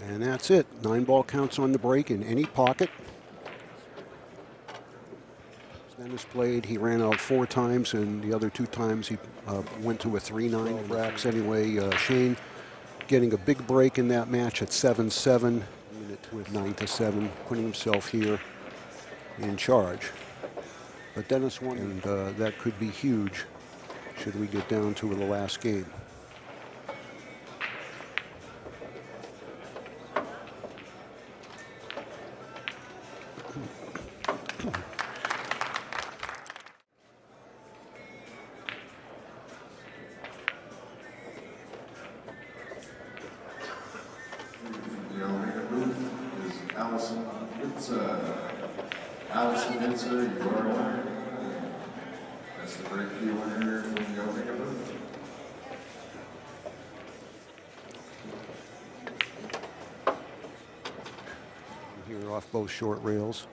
And that's it. 9-ball counts on the break in any pocket. Dennis played. He ran out 4 times, and the other 2 times he went to a 3-9 racks. Anyway, Shane getting a big break in that match at 7-7, with 9-7, putting himself here in charge. But Dennis won, and that could be huge should we get down to the last game. That's the break key winner from the Omega booth. Here off both short rails.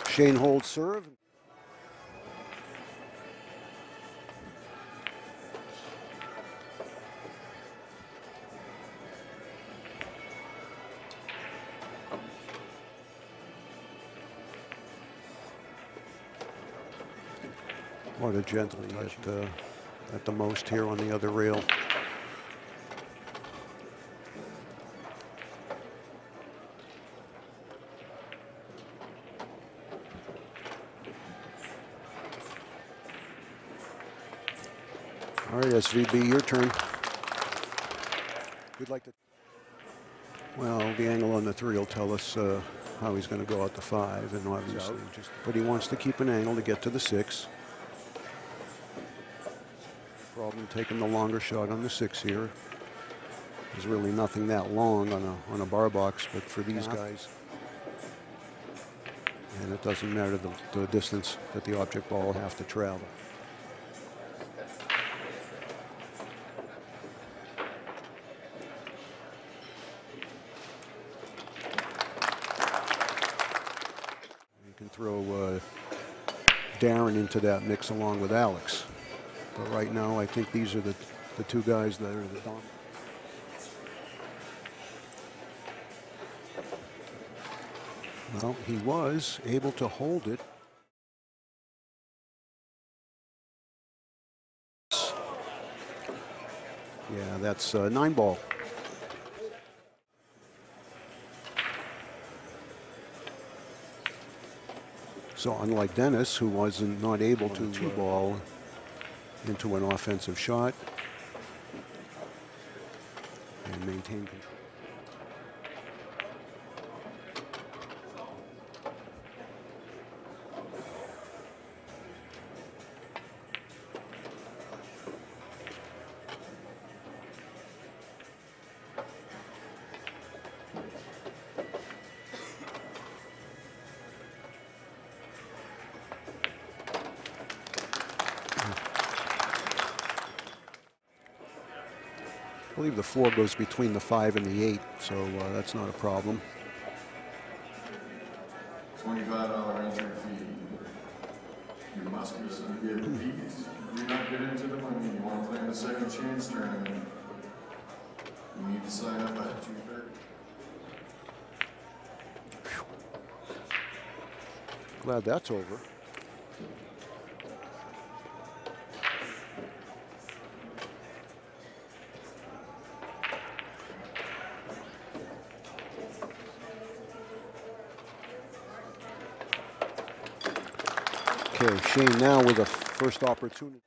Shane holds serve. What a gently at the most here on the other rail. All right, SVB, your turn. We'd like to. Well, the angle on the 3 will tell us how he's going to go out the 5, and obviously but he wants to keep an angle to get to the 6. Problem taking the longer shot on the 6 here. There's really nothing that long on a bar box, but for these guys, and it doesn't matter the distance that the object ball will have to travel. You can throw Darren into that mix along with Alex. But right now, I think these are the 2 guys that are the dominant. Well, he was able to hold it. Yeah, that's 9-ball. So unlike Dennis, who wasn't not able to 2-ball into an offensive shot and maintain control. I believe the 4 goes between the 5 and the 8, so that's not a problem. $25 entry fee. You must be so you get beats. Do not get into the money. You want to play in the second chance tournament. You need to sign up at 2:30. Glad that's over. Okay, Shane now with a first opportunity.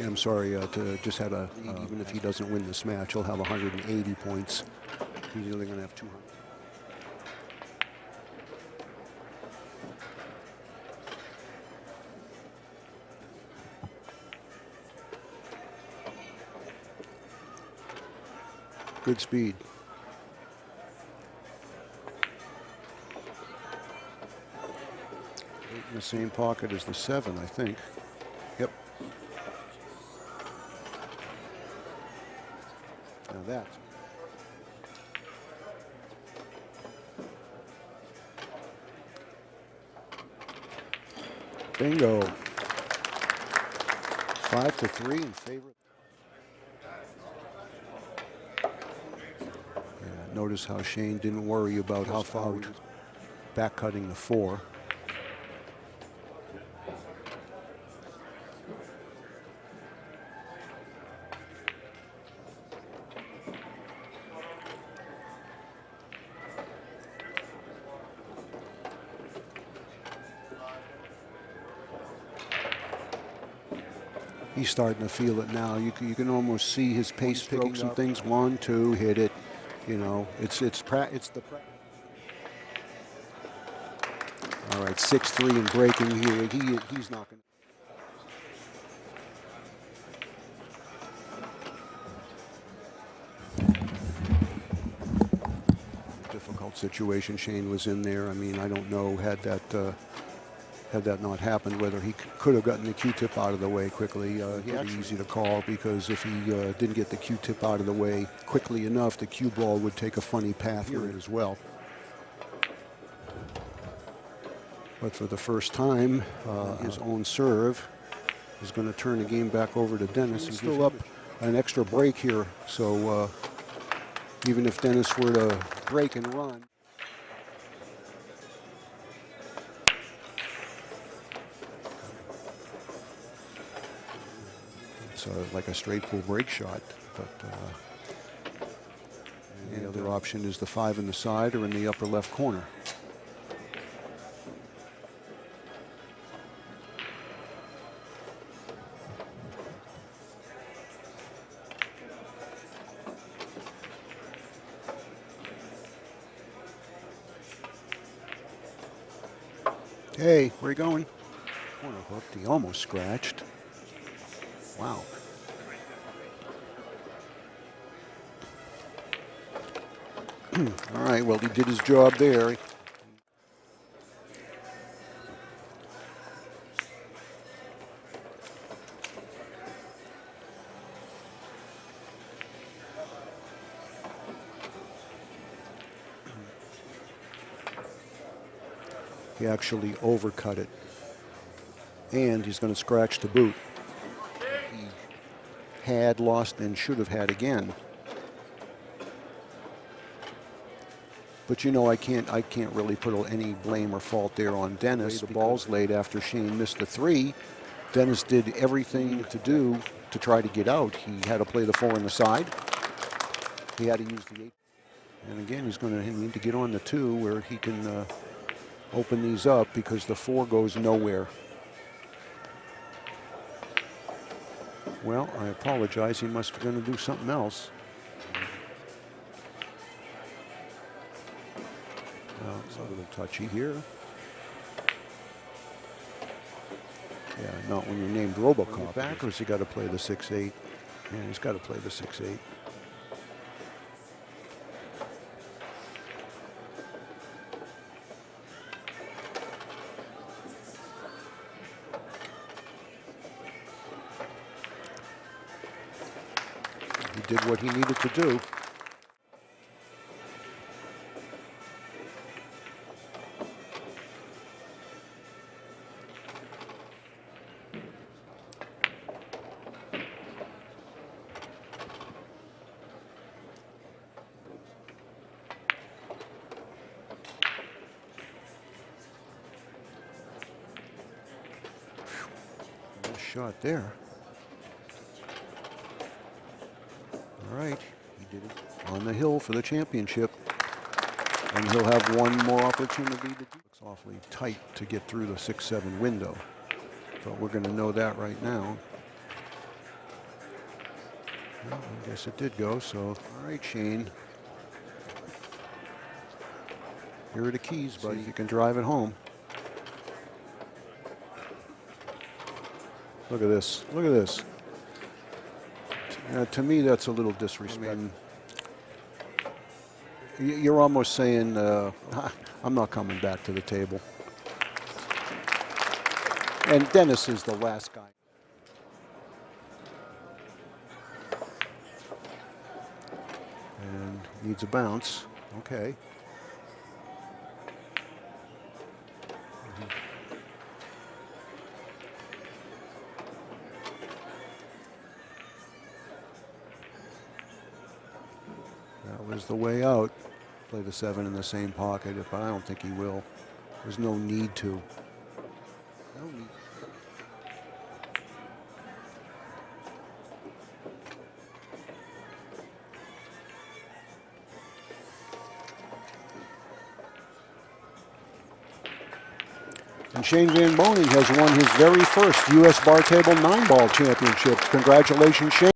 Yeah, I'm sorry, to just had a, even if he doesn't win this match, he'll have 180 points. He's only going to have 200. Good speed. In the same pocket as the 7, I think. Yep. Now that's bingo. 5-3 in favor. Yeah, notice how Shane didn't worry about how far he was back cutting the 4. He's starting to feel it now. You can almost see his pace picking some things. 1, 2, hit it. You know, it's the. All right, 6-3 and breaking here. He's not going. Difficult situation Shane was in there. I mean, I don't know had that not happened, whether he could have gotten the Q-tip out of the way quickly. Pretty easy to call, because if he didn't get the Q-tip out of the way quickly enough, the cue ball would take a funny path here as well. But for the first time, his own serve is going to turn the game back over to Dennis. He's still up an extra break here, so even if Dennis were to break and run. It's like a straight pull break shot, but the other option is the 5 in the side or in the upper left corner. Hey, where are you going? Corner hooked. He almost scratched. Wow. All right, well, he did his job there. He actually overcut it. And he's going to scratch to boot. He had lost and should have had again. But you know, I can't really put any blame or fault there on Dennis. The ball's laid after Shane missed the 3. Dennis did everything to do to try to get out. He had to play the 4 on the side. He had to use the 8. And again, he's going to need to get on the 2 where he can open these up, because the 4 goes nowhere. Well, I apologize. He must be going to do something else. Well, it's a little touchy here. Yeah, not when you're named Robocop. Back, or has he got to play the 6-8? Yeah, he's got to play the 6-8. He did what he needed to do. Nice shot there. All right, he did it on the hill for the championship. And he'll have one more opportunity to do it. Looks awfully tight to get through the 6-7 window. But we're going to know that right now. Well, I guess it did go, so all right, Shane. Here are the keys, buddy. You can drive it home. Look at this. Look at this. To me, that's a little disrespectful. You're almost saying, I'm not coming back to the table. And Dennis is the last guy. Needs a bounce. Okay. That was the way out. Play the 7 in the same pocket, but I don't think he will. There's no need to. No need. And Shane Van Boening has won his very first U.S. Bar Table 9-ball championship. Congratulations, Shane.